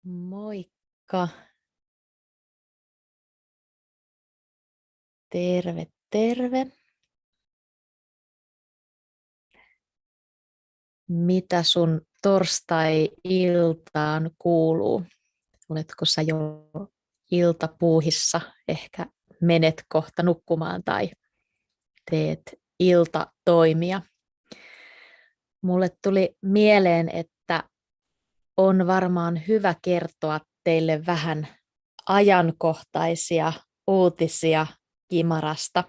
Moikka. Terve, terve. Mitä sun torstai-iltaan kuuluu? Oletko sä jo iltapuuhissa? Ehkä menet kohta nukkumaan tai teet iltatoimia. Mulle tuli mieleen, että on varmaan hyvä kertoa teille vähän ajankohtaisia uutisia Kimarasta.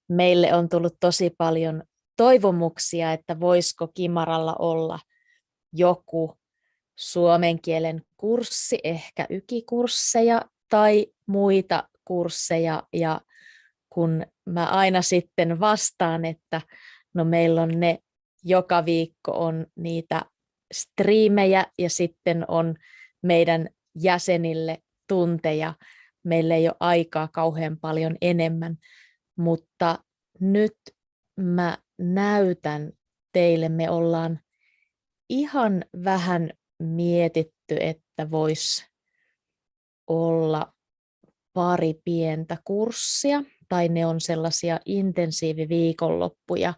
Meille on tullut tosi paljon toivomuksia, että voisiko Kimaralla olla joku suomen kielen kurssi, ehkä YKI-kursseja tai muita kursseja. Ja kun mä aina sitten vastaan, että no meillä on ne, joka viikko on niitä striimejä ja sitten on meidän jäsenille tunteja. Meillä ei ole aikaa kauhean paljon enemmän, mutta nyt mä näytän teille, me ollaan ihan vähän mietitty, että voisi olla pari pientä kurssia, tai ne on sellaisia intensiiviviikonloppuja.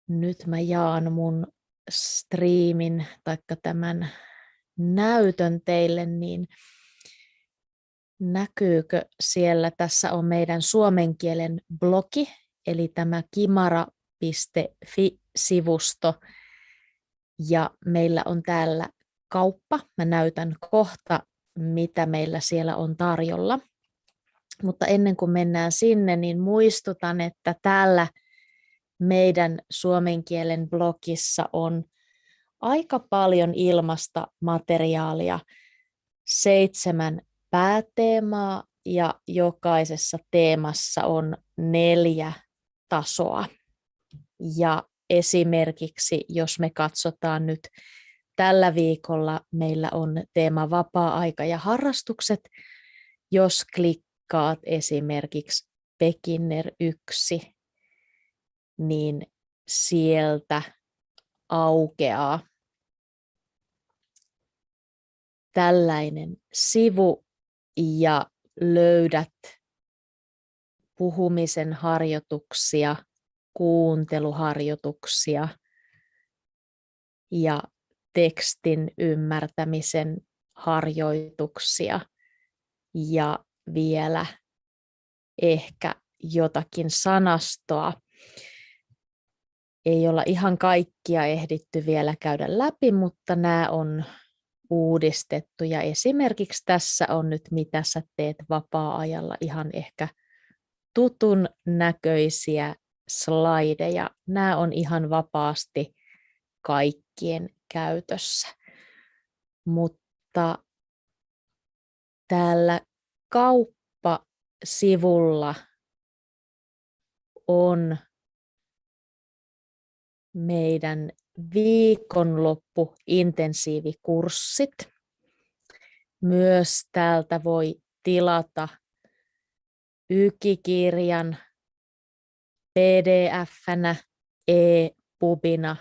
Nyt mä jaan mun striimin, taikka tämän näytön teille, niin näkyykö siellä? Tässä on meidän suomen kielen blogi, eli tämä kimara.fi-sivusto, ja meillä on täällä kauppa. Mä näytän kohta, mitä meillä siellä on tarjolla. Mutta ennen kuin mennään sinne, niin muistutan, että täällä meidän suomen kielen blogissa on aika paljon ilmasta materiaalia, 7 pääteemaa, ja jokaisessa teemassa on 4 tasoa. Ja esimerkiksi, jos me katsotaan nyt tällä viikolla, meillä on teema vapaa-aika ja harrastukset. Jos klikkaat esimerkiksi Beginner 1, niin sieltä aukeaa tällainen sivu ja löydät puhumisen harjoituksia, kuunteluharjoituksia ja tekstin ymmärtämisen harjoituksia ja vielä ehkä jotakin sanastoa. Ei olla ihan kaikkia ehditty vielä käydä läpi, mutta nämä on uudistettu. Ja esimerkiksi tässä on nyt, mitä sä teet vapaa-ajalla, ihan ehkä tutun näköisiä slaideja. Nämä on ihan vapaasti kaikkien käytössä. Mutta täällä kauppasivulla on meidän viikonloppuintensiivikurssit. Myös täältä voi tilata YKI-kirjan PDF-nä, e-pubina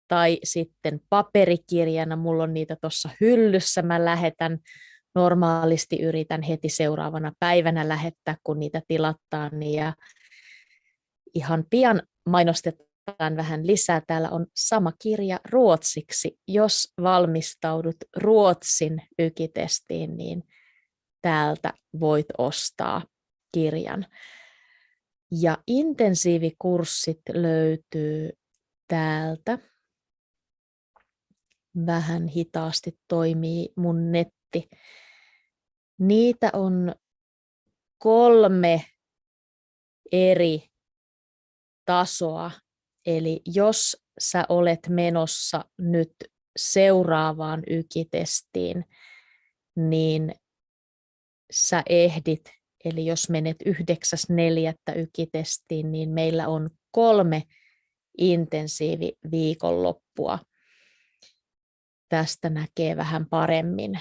tai sitten paperikirjana. Mulla on niitä tuossa hyllyssä. Mä lähetän. Normaalisti yritän heti seuraavana päivänä lähettää, kun niitä tilataan. Ja ihan pian mainostetaan vähän lisää. Täällä on sama kirja ruotsiksi. Jos valmistaudut Ruotsin YKI-testiin, niin täältä voit ostaa kirjan. Ja intensiivikurssit löytyy täältä. Vähän hitaasti toimii mun netti. Niitä on 3 eri tasoa. Eli jos sä olet menossa nyt seuraavaan YKI-testiin, niin sä ehdit, eli jos menet 9.4. YKI-testiin, niin meillä on 3 intensiiviviikonloppua. Tästä näkee vähän paremmin.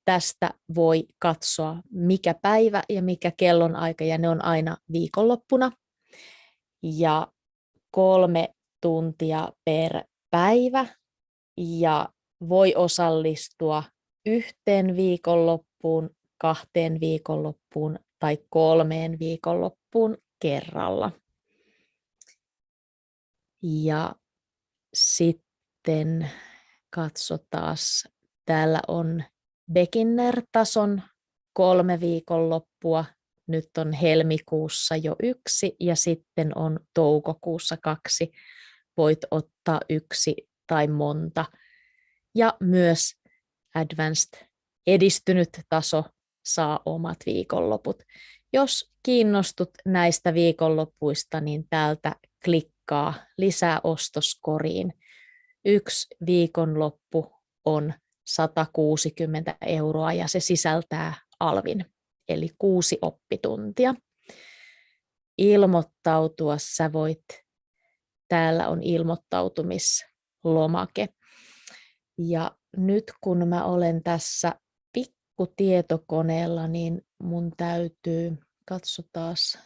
Tästä voi katsoa mikä päivä ja mikä kellonaika, ja ne on aina viikonloppuna. Ja 3 tuntia per päivä ja voi osallistua 1 viikonloppuun, 2 viikonloppuun tai 3 viikonloppuun kerralla. Ja sitten katsotaan, täällä on beginner-tason 3 viikonloppua. Nyt on helmikuussa jo 1 ja sitten on toukokuussa 2. Voit ottaa 1 tai monta. Ja myös advanced edistynyt taso saa omat viikonloput. Jos kiinnostut näistä viikonlopuista, niin täältä klikkaa lisää ostoskoriin. 1 viikonloppu on 160 € ja se sisältää alvin, eli 6 oppituntia. Ilmoittautua sä voit, täällä on ilmoittautumislomake. Ja nyt kun mä olen tässä pikkutietokoneella, niin mun täytyy, katsotaas,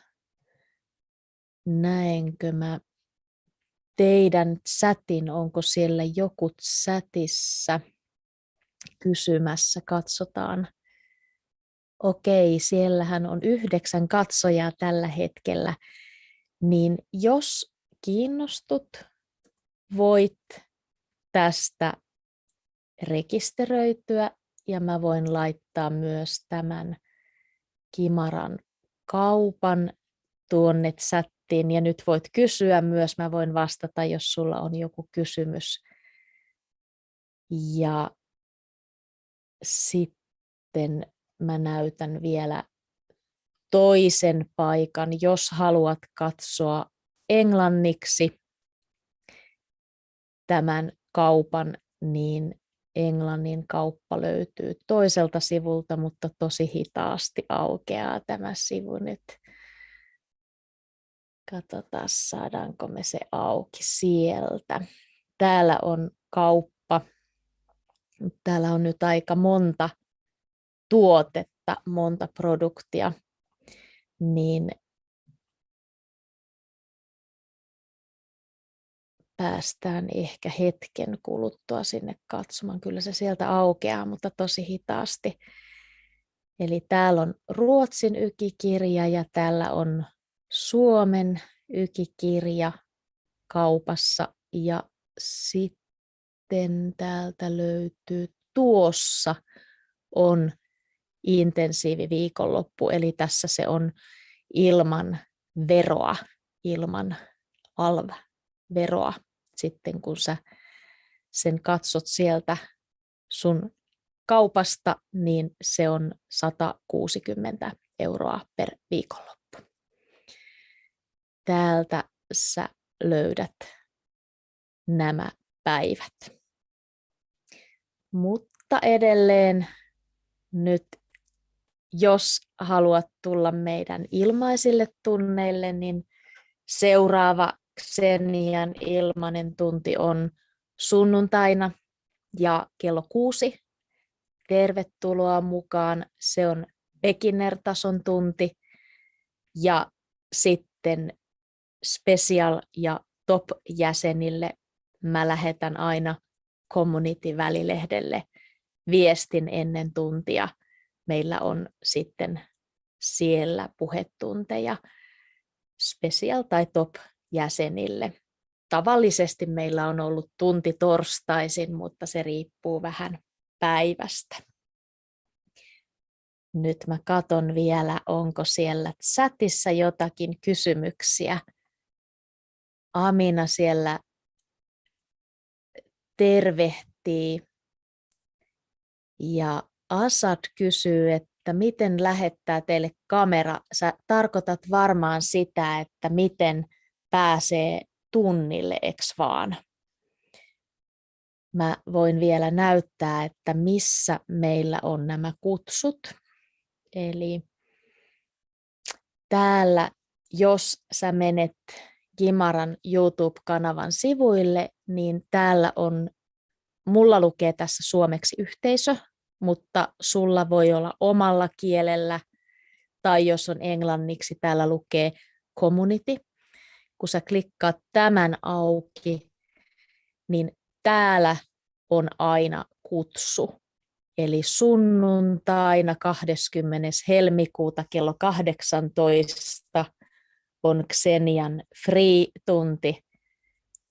näenkö mä teidän chatin, onko siellä joku chatissa kysymässä, katsotaan. Okei, siellähän on 9 katsojaa tällä hetkellä, niin jos kiinnostut, voit tästä rekisteröityä ja mä voin laittaa myös tämän Kimaran kaupan tuonne chattiin ja nyt voit kysyä myös, mä voin vastata, jos sulla on joku kysymys. Ja sitten mä näytän vielä toisen paikan, jos haluat katsoa englanniksi tämän kaupan, niin englannin kauppa löytyy toiselta sivulta, mutta tosi hitaasti aukeaa tämä sivu nyt. Katsotaan, saadaanko me se auki sieltä. Täällä on kauppa. Täällä on nyt aika monta tuotetta, monta produktia, niin päästään ehkä hetken kuluttua sinne katsomaan. Kyllä se sieltä aukeaa, mutta tosi hitaasti. Eli täällä on Ruotsin ykikirja ja täällä on Suomen ykikirja kaupassa. Ja sitten täältä löytyy, tuossa on intensiiviviikonloppu, eli tässä se on ilman veroa, ilman alv-veroa. Sitten kun sä sen katsot sieltä sun kaupasta, niin se on 160 € per viikonloppu. Täältä sä löydät nämä päivät. Mutta edelleen nyt, jos haluat tulla meidän ilmaisille tunneille, niin seuraava Xenian ilmainen tunti on sunnuntaina ja kello 6. Tervetuloa mukaan. Se on beginner-tason tunti ja sitten special- ja top-jäsenille mä lähetän aina community-välilehdelle viestin ennen tuntia. Meillä on sitten siellä puhetunteja special- tai top-jäsenille. Tavallisesti meillä on ollut tunti torstaisin, mutta se riippuu vähän päivästä. Nyt mä katon vielä, onko siellä chatissa jotakin kysymyksiä. Amina siellä tervehtii ja Asad kysyy, että miten lähettää teille kamera. Sä tarkoitat varmaan sitä, että miten pääsee tunnille, eks vaan? Mä voin vielä näyttää, että missä meillä on nämä kutsut. Eli täällä, jos sä menet Kimaran YouTube-kanavan sivuille, niin täällä on, mulla lukee tässä suomeksi yhteisö, mutta sulla voi olla omalla kielellä, tai jos on englanniksi, täällä lukee community. Kun sä klikkaat tämän auki, niin täällä on aina kutsu. Eli sunnuntaina 20. helmikuuta kello 18 on Xenian free-tunti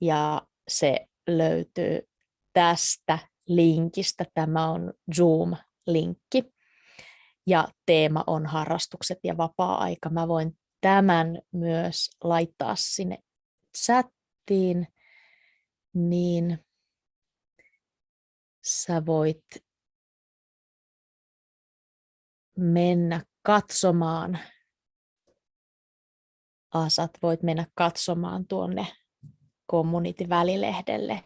ja se löytyy tästä linkistä. Tämä on Zoom-linkki ja teema on harrastukset ja vapaa-aika. Mä voin tämän myös laittaa sinne chattiin, niin sä voit mennä katsomaan. Asat, voit mennä katsomaan tuonne Community-välilehdelle,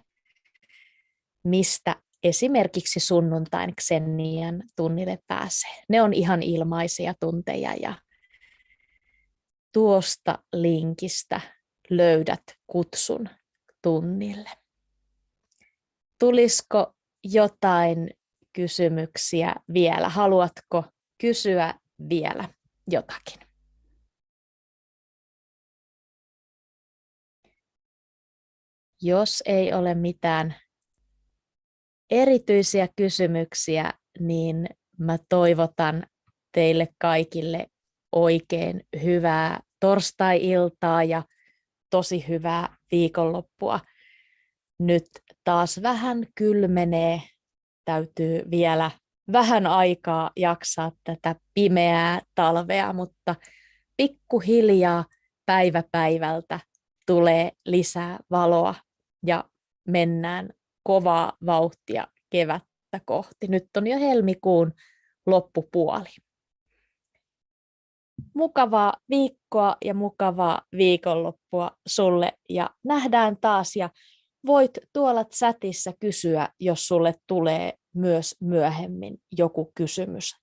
mistä esimerkiksi sunnuntain Xenian tunnille pääsee. Ne on ihan ilmaisia tunteja ja tuosta linkistä löydät kutsun tunnille. Tulisiko jotain kysymyksiä vielä? Haluatko kysyä vielä jotakin? Jos ei ole mitään erityisiä kysymyksiä, niin mä toivotan teille kaikille oikein hyvää torstai-iltaa ja tosi hyvää viikonloppua. Nyt taas vähän kylmenee, täytyy vielä vähän aikaa jaksaa tätä pimeää talvea, mutta pikkuhiljaa päivä päivältä tulee lisää valoa ja mennään kovaa vauhtia kevättä kohti. Nyt on jo helmikuun loppupuoli. Mukavaa viikkoa ja mukavaa viikonloppua sulle ja nähdään taas ja voit tuolla chatissa kysyä, jos sulle tulee myös myöhemmin joku kysymys